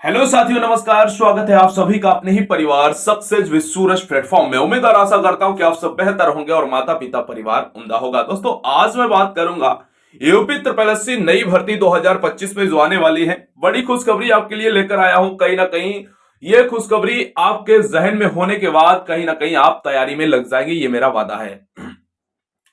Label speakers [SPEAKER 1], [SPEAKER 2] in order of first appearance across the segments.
[SPEAKER 1] Hello साथियों, नमस्कार। स्वागत है आप सभी का अपने ही परिवार सक्सेस विद सूरज प्लेटफॉर्म में। उम्मीद और आशा करता हूं कि आप सब बेहतर होंगे और माता पिता परिवार उम्दा होगा। दोस्तों, आज मैं बात करूंगा यूपी ट्रिपल एससी नई भर्ती 2025 में जो आने वाली है। बड़ी खुशखबरी आपके लिए लेकर आया हूं। कहीं ना कहीं ये खुशखबरी आपके जहन में होने के बाद कहीं ना कहीं आप तैयारी में लग जाएंगे, ये मेरा वादा है।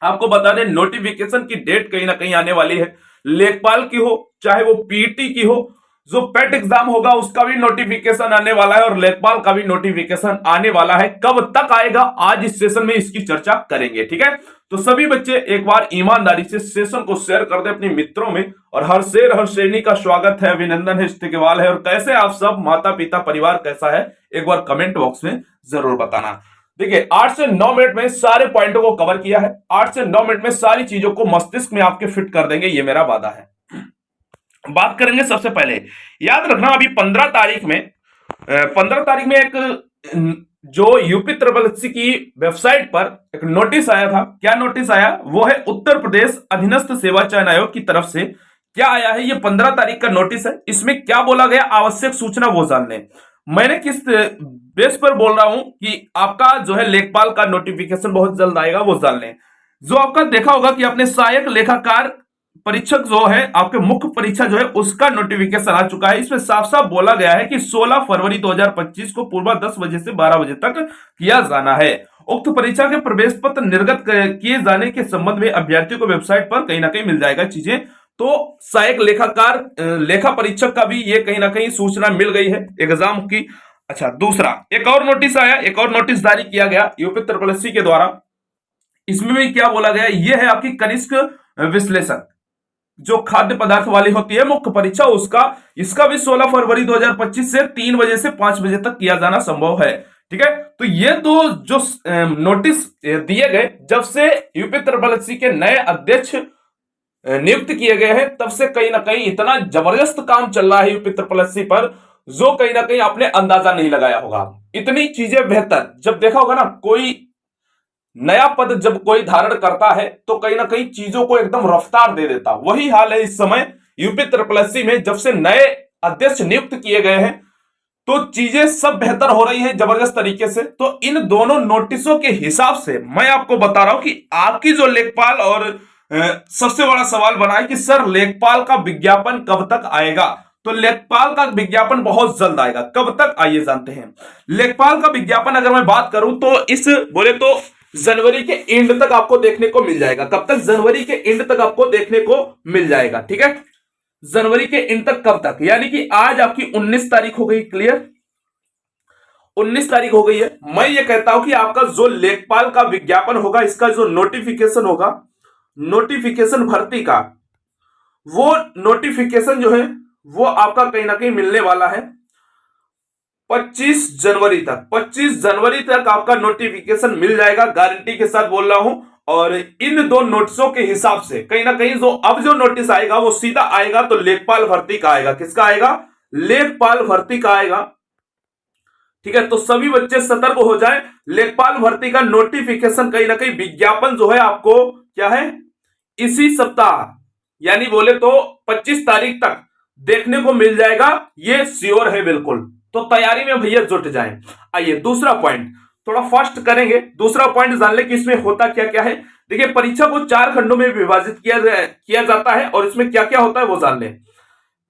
[SPEAKER 1] आपको बता दें, नोटिफिकेशन की डेट कहीं ना कहीं आने वाली है। लेखपाल की हो चाहे वो पीटी की हो, जो पेट एग्जाम होगा उसका भी नोटिफिकेशन आने वाला है और लेखपाल का भी नोटिफिकेशन आने वाला है। कब तक आएगा, आज इस सेशन में इसकी चर्चा करेंगे। ठीक है, तो सभी बच्चे एक बार ईमानदारी से सेशन को शेयर कर दें अपने मित्रों में। और हर शेर हर श्रेणी का स्वागत है, अभिनंदन है, इस्तेकबाल है। और कैसे आप सब माता पिता परिवार कैसा है, एक बार कमेंट बॉक्स में जरूर बताना। देखिए, 8 से 9 मिनट में सारे पॉइंटों को कवर किया है। 8 से 9 मिनट में सारी चीजों को मस्तिष्क में आपके फिट कर देंगे, ये मेरा वादा है। बात करेंगे सबसे पहले, याद रखना अभी 15 तारीख में 15 तारीख में एक जो यूपी ट्रिपल एससी की वेबसाइट पर एक नोटिस आया था। क्या नोटिस आया, वो है उत्तर प्रदेश अधीनस्थ सेवा चयन आयोग की तरफ से। क्या आया है, ये 15 तारीख का नोटिस है। इसमें क्या बोला गया, आवश्यक सूचना वो जान लें। मैंने किस बेस पर बोल रहा हूं कि आपका जो है लेखपाल का नोटिफिकेशन बहुत जल्द आएगा, वो जान लें। जो आपका देखा होगा कि अपने सहायक लेखाकार परीक्षक जो है, आपके मुख्य परीक्षा जो है, उसका नोटिफिकेशन आ चुका है। इसमें साफ साफ बोला गया है कि 16 फरवरी 2025 को पूर्व 10 बजे से 12 बजे तक किया जाना है। उक्त परीक्षा के प्रवेश पत्र निर्गत किए जाने के संबंध में अभ्यर्थियों को वेबसाइट पर कहीं ना कहीं मिल जाएगा चीजें। तो सहायक लेखाकार लेखा परीक्षक का भी ये कहीं ना कहीं सूचना मिल गई है एग्जाम की। अच्छा, दूसरा एक और नोटिस आया, एक और नोटिस जारी किया गया यूपी ट्रिपल एससी के द्वारा। इसमें भी क्या बोला गया, ये है आपकी कनिष्ठ विश्लेषक जो खाद्य पदार्थ वाली होती है मुख्य परीक्षा, उसका इसका भी 16 फरवरी 2025 से 3 बजे से 5 बजे तक किया जाना संभव है। ठीक है, तो ये दो जो नोटिस दिए गए, जब से यूपी ट्रिपल एससी के नए अध्यक्ष नियुक्त किए गए हैं, तब से कहीं ना कहीं इतना जबरदस्त काम चल रहा है यूपी ट्रिपल एससी पर, जो कहीं ना कहीं आपने अंदाजा नहीं लगाया होगा। इतनी चीजें बेहतर, जब देखा होगा ना, कोई नया पद जब कोई धारण करता है तो कहीं ना कहीं चीजों को एकदम रफ्तार दे देता। वही हाल है इस समय यूपी ट्रिपल एससी में। जब से नए अध्यक्ष नियुक्त किए गए हैं तो चीजें सब बेहतर हो रही है जबरदस्त तरीके से। तो इन दोनों नोटिसों के हिसाब से मैं आपको बता रहा हूं कि आपकी जो लेखपाल, और सबसे बड़ा सवाल बना है कि सर लेखपाल का विज्ञापन कब तक आएगा। तो लेखपाल का विज्ञापन बहुत जल्द आएगा। कब तक, आइए जानते हैं। लेखपाल का विज्ञापन अगर मैं बात करूं तो इस बोले तो जनवरी के एंड तक आपको देखने को मिल जाएगा। कब तक, जनवरी के एंड तक आपको देखने को मिल जाएगा। ठीक है, जनवरी के एंड तक। कब तक, यानी कि आज आपकी 19 तारीख हो गई। क्लियर, 19 तारीख हो गई है। मैं ये कहता हूं कि आपका जो लेखपाल का विज्ञापन होगा, इसका जो नोटिफिकेशन होगा, नोटिफिकेशन भर्ती का, वो नोटिफिकेशन जो है वो आपका कहीं ना कहीं मिलने वाला है 25 जनवरी तक। 25 जनवरी तक आपका नोटिफिकेशन मिल जाएगा, गारंटी के साथ बोल रहा हूं। और इन दो नोटिसों के हिसाब से कहीं ना कहीं जो अब जो नोटिस आएगा वो सीधा आएगा तो लेखपाल भर्ती का आएगा। किसका आएगा, लेखपाल भर्ती का आएगा। ठीक है, तो सभी बच्चे सतर्क हो जाएं। लेखपाल भर्ती का नोटिफिकेशन कहीं ना कहीं विज्ञापन जो है आपको क्या है, इसी सप्ताह यानी बोले तो 25 तारीख तक देखने को मिल जाएगा, ये श्योर है बिल्कुल। तो तैयारी में भैया जुट जाएं। आइए दूसरा पॉइंट थोड़ा फास्ट करेंगे। दूसरा पॉइंट जान ले कि इसमें होता क्या क्या है। देखिए, परीक्षा को 4 खंडों में विभाजित किया जाता है और इसमें क्या क्या होता है वो जान ले।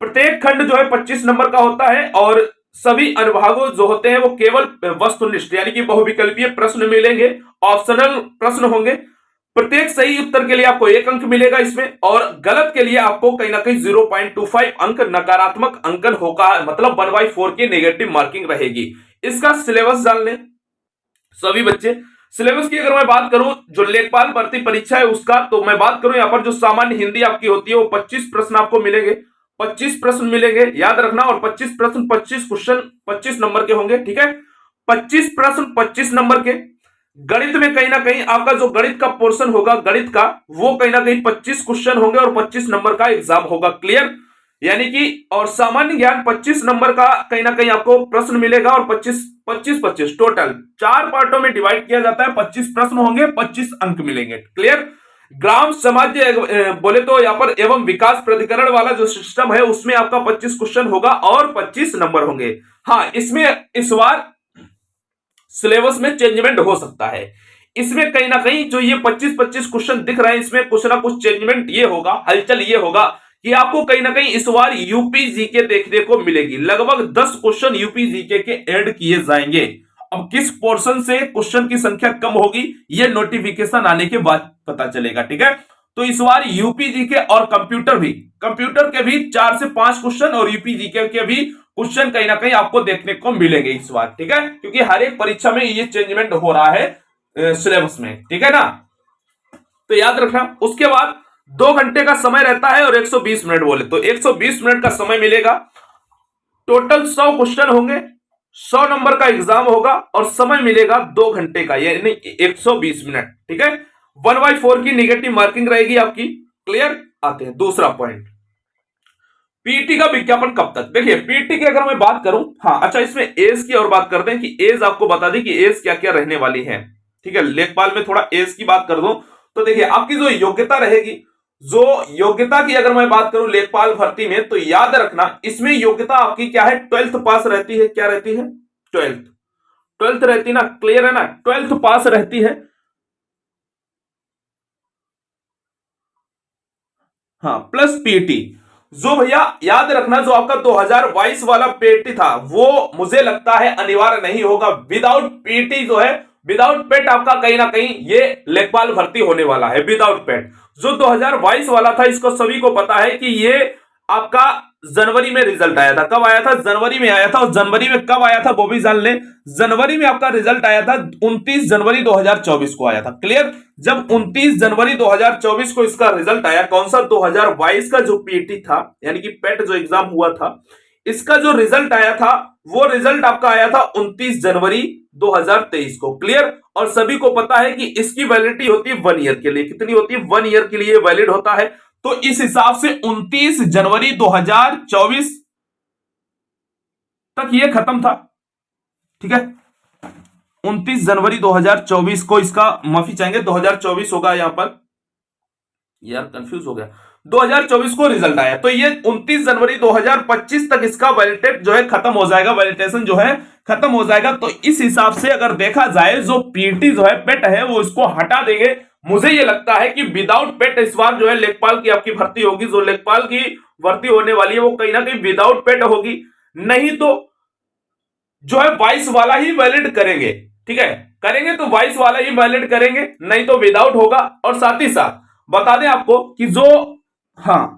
[SPEAKER 1] प्रत्येक खंड जो है 25 नंबर का होता है और सभी अनुभागों जो होते हैं वो केवल वस्तुनिष्ठ यानी कि बहुविकल्पीय प्रश्न मिलेंगे, ऑप्शनल प्रश्न होंगे। प्रत्येक सही उत्तर के लिए आपको 1 अंक मिलेगा इसमें, और गलत के लिए आपको कहीं ना कहीं 0.25 अंक नकारात्मक अंकन होगा, मतलब 1/4 की नेगेटिव मार्किंग रहेगी। इसका सिलेबस जान लें सभी बच्चे। सिलेबस की अगर मैं बात करूं, जो लेखपाल भर्ती परीक्षा है उसका, तो मैं बात करूं यहां पर जो सामान्य हिंदी आपकी होती है वो 25 प्रश्न आपको मिलेंगे। 25 प्रश्न मिलेंगे, याद रखना। और 25 प्रश्न 25 क्वेश्चन 25 नंबर के होंगे। ठीक है, 25 प्रश्न 25 नंबर के। गणित में कहीं ना कहीं आपका जो गणित का पोर्शन होगा, गणित का, वो कहीं ना कहीं 25 क्वेश्चन होंगे और 25 नंबर का एग्जाम होगा। क्लियर, यानी कि और सामान्य ज्ञान 25 नंबर का कहीं ना कहीं आपको प्रश्न मिलेगा और 25 टोटल 4 पार्टों में डिवाइड किया जाता है। 25 प्रश्न होंगे, 25 अंक मिलेंगे। क्लियर, ग्राम समाज बोले तो यहाँ पर एवं विकास प्राधिकरण वाला जो सिस्टम है उसमें आपका 25 क्वेश्चन होगा और 25 नंबर होंगे। हाँ, इसमें इस बार सिलेबस में चेंजमेंट हो सकता है। इसमें कहीं ना कहीं जो ये 25-25 क्वेश्चन दिख रहे हैं, इसमें कुछ ना कुछ चेंजमेंट ये होगा, हलचल ये होगा कि आपको कहीं ना कहीं इस बार यूपी जीके देखने को मिलेगी। लगभग 10 क्वेश्चन यूपी जीके के ऐड किए जाएंगे। अब किस पोर्शन से क्वेश्चन की संख्या कम होगी ये नोटिफिकेशन आने के बाद पता चलेगा, ठीक है। तो इस बार यूपी जीके और कंप्यूटर के भी 4 से 5 क्वेश्चन और यूपी जीके के भी क्वेश्चन कहीं ना कहीं आपको देखने को मिलेंगे इस बार, ठीक है, क्योंकि हर एक परीक्षा में ये चेंजमेंट हो रहा है सिलेबस में, ठीक है ना। तो याद रखना। उसके बाद 2 घंटे का समय रहता है और 120 मिनट बोले तो 120 मिनट का समय मिलेगा। टोटल 100 क्वेश्चन होंगे, 100 नंबर का एग्जाम होगा और समय मिलेगा 2 घंटे का, यानी 120 मिनट, ठीक है। 1/4 की निगेटिव मार्किंग रहेगी आपकी। क्लियर। आते हैं दूसरा पॉइंट, पीटी का विज्ञापन कब तक। देखिए पीटी की अगर मैं बात करूं, हाँ अच्छा, इसमें एज की और बात करते हैं कि एज आपको बता दें कि एज क्या क्या रहने वाली है, ठीक है। लेखपाल में थोड़ा एज की बात कर दूं तो देखिए आपकी जो योग्यता रहेगी, जो योग्यता की अगर मैं बात करूं लेखपाल भर्ती में, तो याद रखना इसमें योग्यता आपकी क्या है, 12th पास रहती है। क्या रहती है? 12th रहती है ना। क्लियर है ना, 12th पास रहती है। हाँ, प्लस पीटी। जो भैया याद रखना, जो आपका 2022 वाला पीटी था वो मुझे लगता है अनिवार्य नहीं होगा। विदाउट पीटी जो है, विदाउट पेट आपका कहीं ना कहीं ये लेखपाल भर्ती होने वाला है विदाउट पेट। जो 2022 वाला था इसको सभी को पता है कि ये आपका जनवरी में रिजल्ट आया था। कब आया था? जनवरी में आया था। और जनवरी में कब आया था वो भी जान ले। जनवरी में आपका रिजल्ट आया था 29 जनवरी 2024 को आया था। क्लियर। जब 29 जनवरी 2024 को इसका रिजल्ट आया, कौन सा? 2022 का जो पीटी था, यानी कि पेट जो एग्जाम हुआ था, इसका जो रिजल्ट आया था वो रिजल्ट आपका आया था 29 जनवरी 2023 को। क्लियर। और सभी को पता है कि इसकी वैलिडिटी होती है 1 ईयर के लिए। कितनी होती है? 1 ईयर के लिए वैलिड होता है। तो इस हिसाब से 29 जनवरी 2024 तक ये खत्म था, ठीक है। 29 जनवरी 2024 को इसका, माफी चाहेंगे 2024 होगा यहां पर, यार कंफ्यूज हो गया। 2024 को रिजल्ट आया, तो ये 29 जनवरी 2025 तक इसका वैलिडेट जो है खत्म हो जाएगा, वैलिडेशन जो है खत्म हो जाएगा। तो इस हिसाब से अगर देखा जाए, जो पीटी जो है पेट है वो इसको हटा देंगे। मुझे ये लगता है कि विदाउट पेट इस बार जो है लेखपाल की आपकी भर्ती होगी। जो लेखपाल की भर्ती होने वाली है वो कहीं ना कहीं विदाउट पेट होगी, नहीं तो जो है 22 वाला ही वैलिड करेंगे, ठीक है। करेंगे तो 22 वाला ही वैलिड करेंगे, नहीं तो विदाउट होगा। और साथ ही साथ बता दें आपको कि जो, हाँ,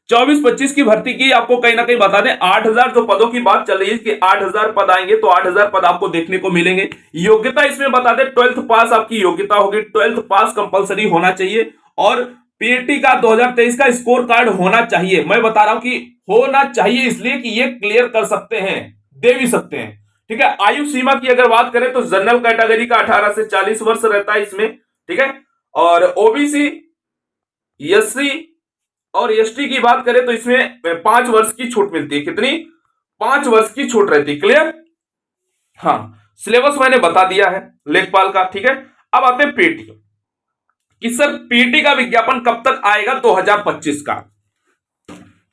[SPEAKER 1] 24-25 की भर्ती की आपको कहीं ना कहीं बता दें, 8000 जो पदों की बात चल रही है कि 8000 पद आएंगे, तो 8000 पद आपको देखने को मिलेंगे। योग्यता इसमें बता दें 12th पास आपकी योग्यता होगी। 12th पास कंपलसरी होना चाहिए। और पीटी का 2023 का स्कोर कार्ड होना चाहिए। मैं बता रहा हूं कि होना चाहिए, इसलिए कि ये क्लियर कर सकते हैं, दे भी सकते हैं, ठीक है। आयु सीमा की अगर बात करें तो जनरल कैटेगरी का 18 से 40 वर्ष रहता है इसमें, ठीक है। और ओबीसी, एससी और एसटी की बात करें तो इसमें 5 वर्ष की छूट मिलती है। कितनी? 5 वर्ष की छूट रहती है। क्लियर। हाँ, सिलेबस मैंने बता दिया है लेखपाल का, ठीक है। अब आते हैं पीटी कि सर पीटी का विज्ञापन कब तक आएगा? 2025 का।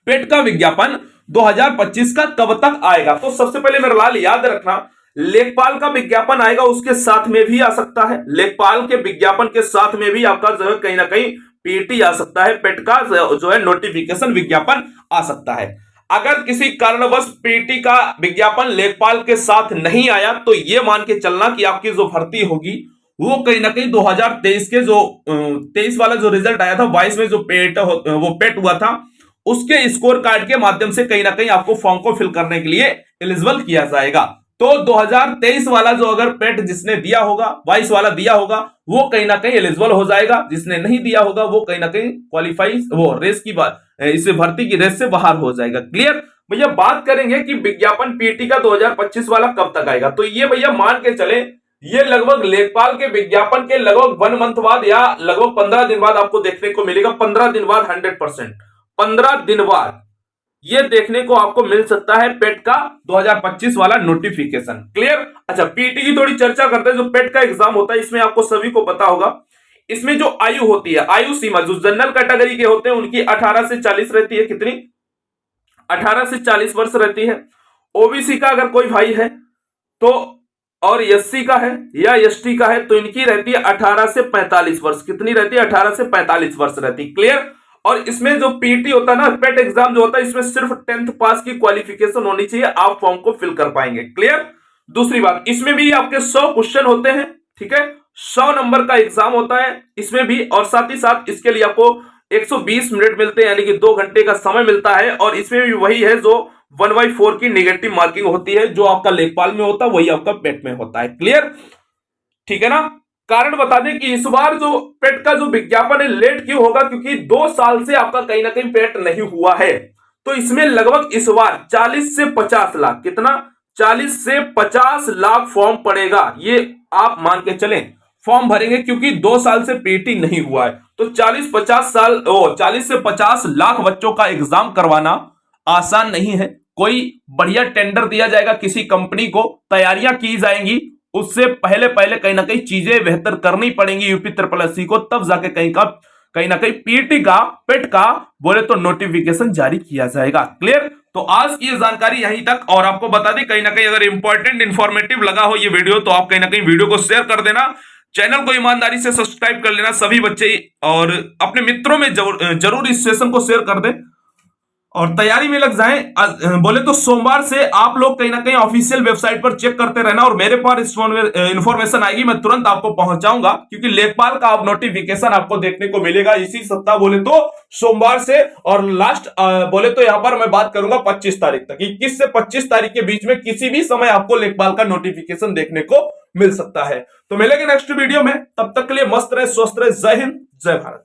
[SPEAKER 1] पेट का विज्ञापन 2025 का कब तक आएगा? तो सबसे पहले मेरा लाल याद रखना, लेखपाल का विज्ञापन आएगा, उसके साथ में भी आ सकता है। लेखपाल के विज्ञापन के साथ में भी आपका जो है कहीं ना कहीं पीटी आ सकता है, पेट का जो है नोटिफिकेशन विज्ञापन आ सकता है। अगर किसी कारणवश पीटी का विज्ञापन लेखपाल के साथ नहीं आया तो यह मान के चलना कि आपकी जो भर्ती होगी वो कहीं ना कहीं 2023 के जो 23 वाला जो रिजल्ट आया था, 22 में जो पेट हुआ था, उसके स्कोर कार्ड के माध्यम से कहीं ना कहीं आपको फॉर्म को फिल करने के लिए एलिजिबल किया जाएगा। तो 2023 वाला जो अगर पेट जिसने दिया होगा, 22 वाला दिया होगा, वो कहीं ना कहीं एलिजिबल हो जाएगा। जिसने नहीं दिया होगा वो कहीं ना कहीं क्वालिफाई, वो रेस की बात, इस भर्ती की रेस से बाहर हो जाएगा। क्लियर। भैया बात करेंगे कि विज्ञापन पीटी का 2025 वाला कब तक आएगा, तो ये भैया मान के चले, ये लगभग लेखपाल के विज्ञापन के लगभग 1 मंथ बाद या लगभग 15 दिन बाद आपको देखने को मिलेगा। 15 दिन बाद 100%, 15 दिन बाद ये देखने को आपको मिल सकता है पेट का 2025 वाला नोटिफिकेशन। क्लियर। अच्छा, पीटी की थोड़ी चर्चा करते हैं। जो पेट का एग्जाम होता है इसमें आपको सभी को पता होगा इसमें जो आयु होती है, आयु सीमा जो जनरल कैटेगरी के होते हैं उनकी 18 से 40 रहती है। कितनी? 18 से 40 वर्ष रहती है। ओबीसी का अगर कोई भाई है तो, और एससी का है या एसटी का है तो इनकी रहती है 18 से 45 वर्ष। कितनी रहती है? 18 से 45 वर्ष रहती है। क्लियर? और इसमें जो पीटी होता है ना, पेट एग्जाम जो होता है, इसमें सिर्फ 10th पास की क्वालिफिकेशन होनी चाहिए, आप फॉर्म को फिल कर पाएंगे। क्लियर? दूसरी बात, इसमें भी आपके 100 क्वेश्चन होते हैं। ठीक है, 100 नंबर का एग्जाम होता है इसमें भी, और साथ ही साथ इसके लिए आपको 120 मिनट मिलते हैं, यानी कि 2 घंटे का समय मिलता है। और इसमें भी वही है जो 1/4 की नेगेटिव मार्किंग होती है, जो आपका लेखपाल में होता है वही आपका पेट में होता है। क्लियर? ठीक है ना? कारण बता दें कि इस बार जो पेट का जो विज्ञापन है लेट क्यों होगा, क्योंकि 2 साल से आपका कहीं ना कहीं पेट नहीं हुआ है। तो इसमें लगभग इस बार 40 से 50 लाख, कितना? 40 से 50 लाख फॉर्म पड़ेगा, ये आप मान के चलें फॉर्म भरेंगे, क्योंकि 2 साल से पीटी नहीं हुआ है। तो 40 से 50 लाख बच्चों का एग्जाम करवाना आसान नहीं है। कोई बढ़िया टेंडर दिया जाएगा किसी कंपनी को, तैयारियां की जाएंगी, उससे पहले पहले कहीं ना कहीं चीजें बेहतर करनी पड़ेंगी यूपी SSC को, तब जाके कहीं ना कहीं पीटी का, पेट का बोले तो नोटिफिकेशन जारी किया जाएगा। क्लियर? तो आज की ये जानकारी यहीं तक, और आपको बता दें कहीं ना कहीं अगर इंपॉर्टेंट इंफॉर्मेटिव लगा हो ये वीडियो तो आप कहीं ना कहीं वीडियो को शेयर कर देना, चैनल को ईमानदारी से सब्सक्राइब कर लेना सभी बच्चे, और अपने मित्रों में जरूर इस सेशन को शेयर कर दें और तैयारी में लग जाएं। बोले तो सोमवार से आप लोग कहीं ना कहीं ऑफिशियल वेबसाइट पर चेक करते रहना, और मेरे पास इंफॉर्मेशन आएगी मैं तुरंत आपको पहुंचाऊंगा, क्योंकि लेखपाल का आप नोटिफिकेशन आपको देखने को मिलेगा इसी सप्ताह, बोले तो सोमवार से। और लास्ट बोले तो यहां पर मैं बात करूंगा 25 तारीख तक, 21 से 25 तारीख के बीच में किसी भी समय आपको लेखपाल का नोटिफिकेशन देखने को मिल सकता है। तो मिलेंगे नेक्स्ट वीडियो में, तब तक के लिए मस्त रहे, स्वस्थ रहे। जय हिंद, जय भारत।